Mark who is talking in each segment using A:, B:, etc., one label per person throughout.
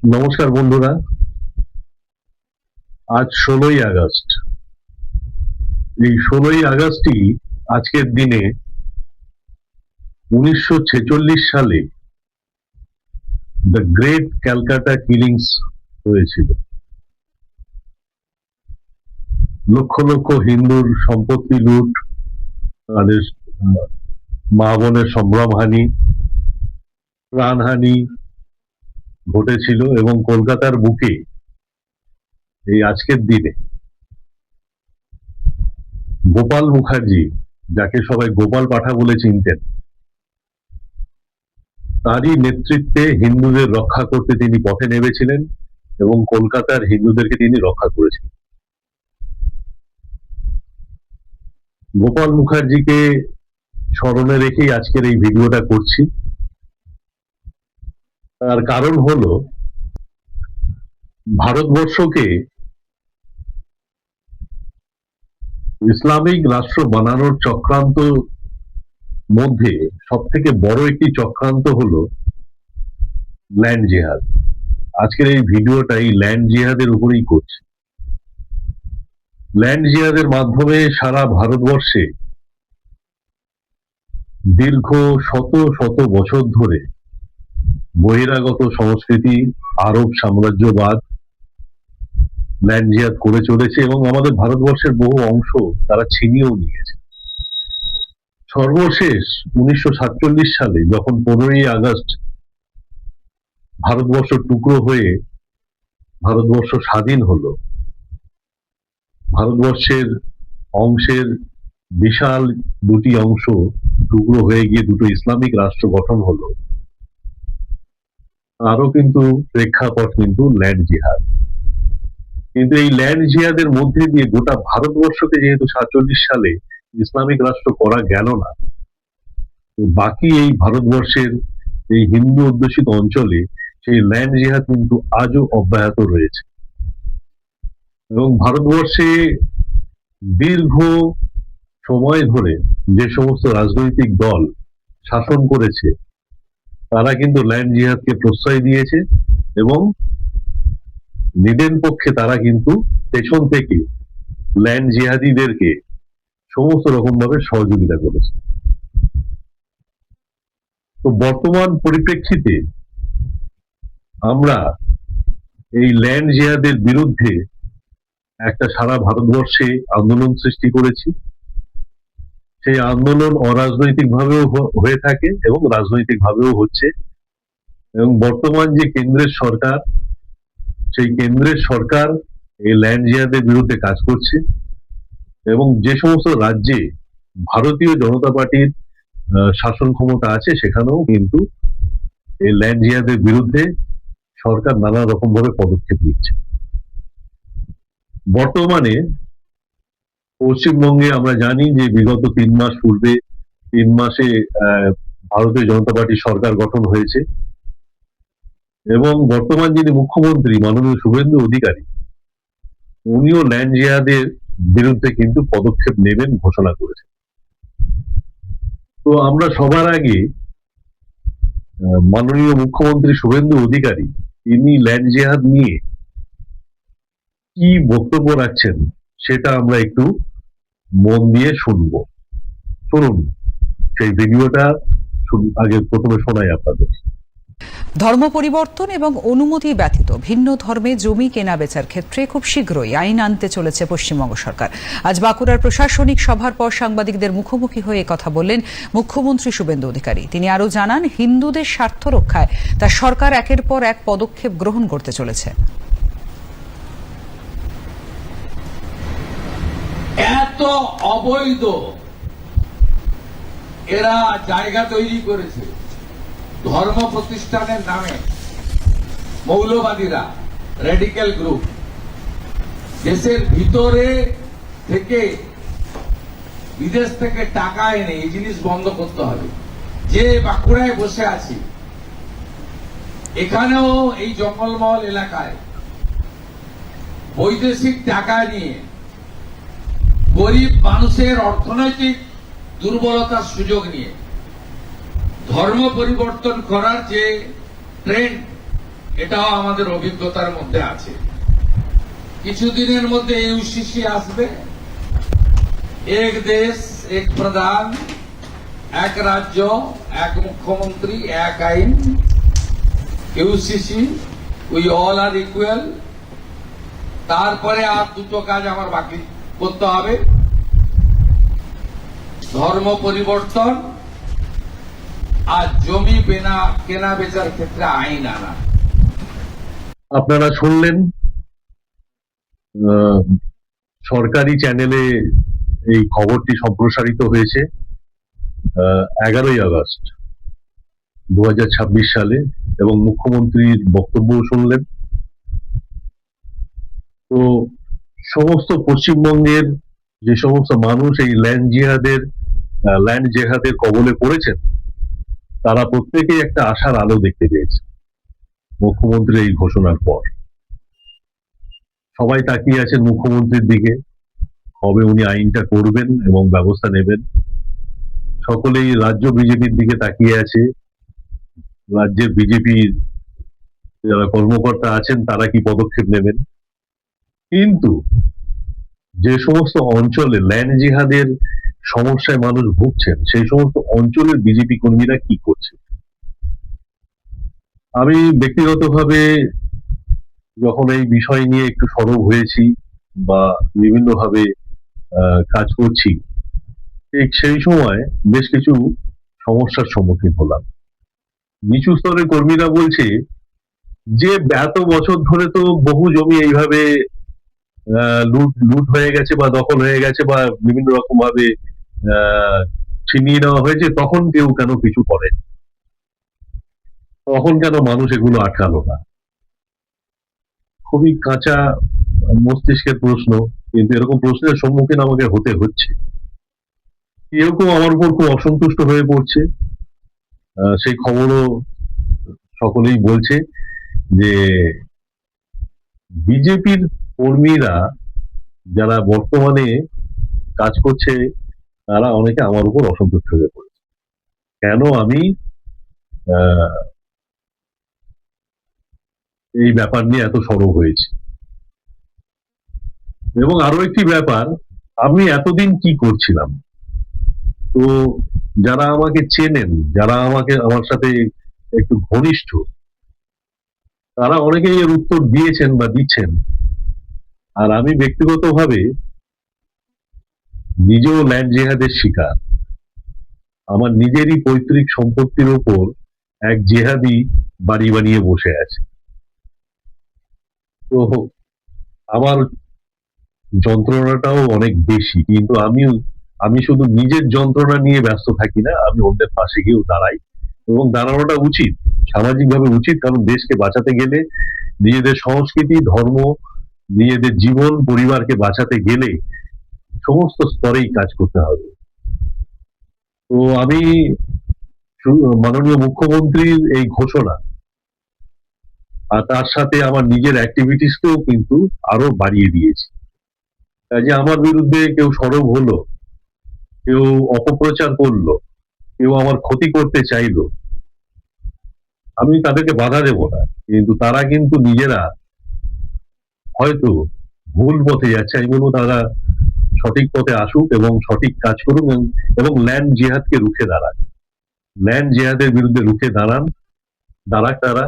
A: নমস্কার বন্ধুরা। আজ 16ই আগস্ট। এই 16ই আগস্টই আজকের দিনে 1946 সালে দ্য গ্রেট ক্যালকাটা কিলিংস হয়েছিল। লক্ষ লক্ষ হিন্দুর সম্পত্তি লুট, তাদের মা বোনের সম্ভ্রমহানি, প্রাণহানি ঘটেছিল এবং কলকাতার বুকে এই আজকের দিনে গোপাল মুখার্জি, যাকে সবাই গোপাল পাঠা বলে চিনতেন, তারই নেতৃত্বে হিন্দুদের রক্ষা করতে তিনি পথে নেমেছিলেন এবং কলকাতার হিন্দুদেরকে তিনি রক্ষা করেছিলেন। গোপাল মুখার্জিকে স্মরণে রেখেই আজকের এই ভিডিওটা করছি। তার কারণ হলো, ভারতবর্ষকে ইসলামিক রাষ্ট্র বানানোর চক্রান্ত মধ্যে সব থেকে বড় একটি চক্রান্ত হলো ল্যান্ড জিহাদ। আজকের এই ভিডিওটা এই ল্যান্ড জিহাদের উপরেই করছি। ল্যান্ড জিহাদের মাধ্যমে সারা ভারতবর্ষে দীর্ঘ শত শত বছর ধরে বহিরাগত সংস্কৃতি, আরব সাম্রাজ্যবাদ ল্যান্ড জিহাদ করে চলেছে এবং আমাদের ভারতবর্ষের বহু অংশ তারা ছিনিয়েও নিয়েছে। সর্বশেষ 1947 সালে যখন 15ই আগস্ট ভারতবর্ষ টুকরো হয়ে ভারতবর্ষ স্বাধীন হলো, ভারতবর্ষের অংশের বিশাল দুটি অংশ টুকরো হয়ে গিয়ে দুটো ইসলামিক রাষ্ট্র গঠন হলো, আরো কিন্তু প্রেক্ষাপট কিন্তু ল্যান্ড জিহাদ। কিন্তু এই ল্যান্ড জিহাদের মধ্যে দিয়ে গোটা ভারতবর্ষকে যেহেতু 47 সালে ইসলামিক রাষ্ট্র করা গেল না, তো বাকি এই ভারতবর্ষের এই হিন্দু অধ্যুষিত অঞ্চলে সেই ল্যান্ড জিহাদ কিন্তু আজও অব্যাহত রয়েছে। এবং ভারতবর্ষে দীর্ঘ সময় ধরে যে সমস্ত রাজনৈতিক দল শাসন করেছে, তারা কিন্তু ল্যান্ড জিহাদকে প্রশ্রয় দিয়েছে এবং নিদেন পক্ষে তারা কিন্তু পেছন থেকে ল্যান্ড জিহাদিদেরকে সমস্ত রকম ভাবে সহযোগিতা করেছে। তো বর্তমান পরিপ্রেক্ষিতে আমরা এই ল্যান্ড জিহাদের বিরুদ্ধে একটা সারা ভারতবর্ষে আন্দোলন সৃষ্টি করেছি। সেই আন্দোলন অরাজনৈতিক ভাবেও হয়ে থাকে এবং রাজনৈতিক ভাবেও হচ্ছে। এবং বর্তমান যে কেন্দ্রের সরকার, সেই কেন্দ্রের সরকার এই ল্যান্ড জিহাদের বিরুদ্ধে কাজ করছে এবং যে সমস্ত রাজ্যে ভারতীয় জনতা পার্টির শাসন ক্ষমতা আছে, সেখানেও কিন্তু এই ল্যান্ড জিহাদের বিরুদ্ধে সরকার নানা রকম ভাবে পদক্ষেপ নিচ্ছে। বর্তমানে পশ্চিমবঙ্গে আমরা জানি যে বিগত 3 মাস পূর্বে 3 মাসে ভারতীয় জনতা পার্টির সরকার গঠন হয়েছে এবং বর্তমান যিনি মুখ্যমন্ত্রী মাননীয় শুভেন্দু অধিকারী, উনিও ল্যান্ড জিহাদের বিরুদ্ধে কিন্তু পদক্ষেপ নেবেন ঘোষণা করেছেন। তো আমরা সবার আগে মাননীয় মুখ্যমন্ত্রী শুভেন্দু অধিকারী তিনি ল্যান্ড জিহাদ নিয়ে কি বক্তব্য রাখছেন সেটা আমরা একটু মন দিয়ে শুনবো। শুনুন সেই ভিডিওটা। আগে প্রথমে শোনাই আপনাদের।
B: ধর্ম পরিবর্তন এবং অনুমতি ব্যতীত ভিন্ন ধর্মে জমি কেনা বেচার ক্ষেত্রে খুব শীঘ্রই আইন আনতে চলেছে পশ্চিমবঙ্গ সরকার। আজ বাঁকুড়ার প্রশাসনিক সভার পর সাংবাদিকদের মুখোমুখি হয়ে কথা বললেন মুখ্যমন্ত্রী শুভেন্দু অধিকারী। তিনি আরও জানান, হিন্দুদের স্বার্থ রক্ষায় তার সরকার একের পর এক পদক্ষেপ গ্রহণ করতে চলেছে।
C: এত অবৈধ এরা জায়গা তৈরি করেছে ধর্ম প্রতিষ্ঠানের নামে, মৌলবাদীরা, রেডিক্যাল গ্রুপ। দেশের ভিতরে থেকে বিদেশ থেকে টাকা এনে এই জিনিস বন্ধ করতে হবে। যে বাঁকুড়ায় বসে আছি, এখানেও এই জঙ্গলমহল এলাকায় বৈদেশিক টাকা নিয়ে গরিব মানুষের অর্থনৈতিক দুর্বলতার সুযোগ নিয়ে ধর্ম পরিবর্তন করার যে ট্রেন্ড এটাও আমাদের অভিজ্ঞতার মধ্যে আছে। কিছুদিনের মধ্যে ইউসিসি আসবে, এক দেশ এক প্রধান, এক রাজ্য এক মুখ্যমন্ত্রী এক আইন, UCC, we all are equal. তারপরে আর দুটো কাজ আমার বাকি করতে হবে, ধর্ম পরিবর্তন আর জমি কেনা বেচার ক্ষেত্রে আইন আনা।
A: আপনারা শুনলেন, সরকারি চ্যানেলে এই খবরটি সম্প্রসারিত হয়েছে 11ই আগস্ট 2026 সালে, এবং মুখ্যমন্ত্রীর বক্তব্যও শুনলেন। তো সমস্ত পশ্চিমবঙ্গের যে সমস্ত মানুষ এই ল্যান্ড জেহাদের কবলে পড়েছেন, তারা প্রত্যেকেই একটা আশার আলো দেখতে পেয়েছে মুখ্যমন্ত্রীর এই ঘোষণার পর। সবাই তাকিয়ে আছেন মুখ্যমন্ত্রীর দিকে, কবে উনি আইনটা করবেন এবং ব্যবস্থা নেবেন। সকলেই রাজ্য বিজেপির দিকে তাকিয়ে আছে, রাজ্যের বিজেপির যারা কর্মকর্তা আছেন তারা কি পদক্ষেপ নেবেন। কিন্তু যে সমস্ত অঞ্চলে ল্যান্ড জিহাদের সমস্যায় মানুষ ভুগছেন, সেই সমস্ত অঞ্চলের বিজেপি কর্মীরা কি করছে। আমি ব্যক্তিগতভাবে যখন এই বিষয় নিয়ে একটু সরব হয়েছি বা বিভিন্নভাবে কাজ করছি, ঠিক সেই সময় বেশ কিছু সমস্যার সম্মুখীন হলাম। নিচু স্তরের কর্মীরা বলছে যে এত বছর ধরে তো বহু জমি এইভাবে লুট হয়ে গেছে বা দখল হয়ে গেছে বা বিভিন্ন রকম ভাবে ছিনিয়ে নেওয়া হয়েছে, তখন কেউ কেন কিছু করেনি, তখন কেন মানুষ এগুলো আটকালো না। খুবই কাঁচা মস্তিষ্কের প্রশ্ন, কিন্তু এরকম প্রশ্নের সম্মুখীন আমাকে হতে হচ্ছে। কেউ কেউ আমার উপর খুব অসন্তুষ্ট হয়ে পড়ছে, সেই খবরও সকলেই বলছে যে বিজেপির কর্মীরা যারা বর্তমানে কাজ করছে, তারা অনেকে আমার উপর অসন্তুষ্ট হয়ে পড়েছে কেন আমি এই ব্যাপার নিয়ে এত সরব হয়েছি। এবং আরো একটি ব্যাপার, আমি এতদিন কি করছিলাম। তো যারা আমাকে চেনেন, যারা আমার সাথে একটু ঘনিষ্ঠ, তারা অনেকেই এর উত্তর দিয়েছেন বা দিচ্ছেন। আর আমি ব্যক্তিগতভাবে নিজেও ল্যান্ড জেহাদের শিকার। আমার নিজেরই পৈতৃক সম্পত্তির উপর এক জেহাদি বাড়ি বানিয়ে বসে আছে। তো আমার যন্ত্রণাটাও অনেক বেশি, কিন্তু আমি শুধু নিজের যন্ত্রণা নিয়ে ব্যস্ত থাকি না, আমি অন্যের পাশে গিয়েও দাঁড়াই, এবং দাঁড়ানোটা উচিত, সামাজিকভাবে উচিত। কারণ দেশকে বাঁচাতে গেলে, নিজেদের সংস্কৃতি, ধর্ম, নিজেদের জীবন, পরিবারকে বাঁচাতে গেলে সমস্ত স্তরেই কাজ করতে হবে। তো আমি মাননীয় মুখ্যমন্ত্রীর এই ঘোষণা আর তার সাথে আমার নিজের অ্যাক্টিভিটিসকেও কিন্তু আরো বাড়িয়ে দিয়েছি। কাজে আমার বিরুদ্ধে কেউ সরব হলো, কেউ অপপ্রচার করলো, কেউ আমার ক্ষতি করতে চাইলো, আমি তাদেরকে বাধা দেব না। কিন্তু তারা কিন্তু নিজেরা হয়তো ভুল পথে যাচ্ছে। আমি বলবো তারা সঠিক পথে আসুক এবং সঠিক কাজ করুক, এবং ল্যান্ড জিহাদকে রুখে দাঁড়াক, ল্যান্ড জিহাদের বিরুদ্ধে রুখে দাঁড়াক তারা,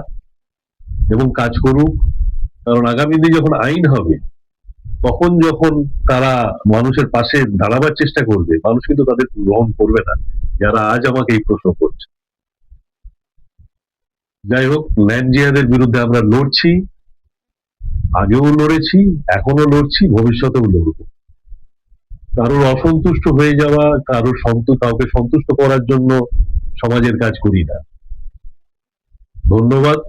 A: এবং কাজ করুক। কারণ আগামী দিনে যখন আইন হবে, তখন যখন তারা মানুষের পাশে দাঁড়াবার চেষ্টা করবে, মানুষ কিন্তু তাদের গ্রহণ করবে না, যারা আজ আমাকে এই প্রশ্ন করছে। যাই হোক, ল্যান্ড জিহাদের বিরুদ্ধে আমরা লড়ছি, আগেও লড়েছি, এখনো লড়ছি, ভবিষ্যতেও লড়ব। কারোর অসন্তুষ্ট হয়ে যাওয়া, কাউকে সন্তুষ্ট করার জন্য সমাজের কাজ করি না। ধন্যবাদ।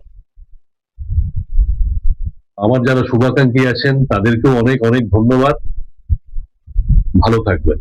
A: আমার যারা শুভাকাঙ্ক্ষী আছেন তাদেরকেও অনেক অনেক ধন্যবাদ। ভালো থাকবেন।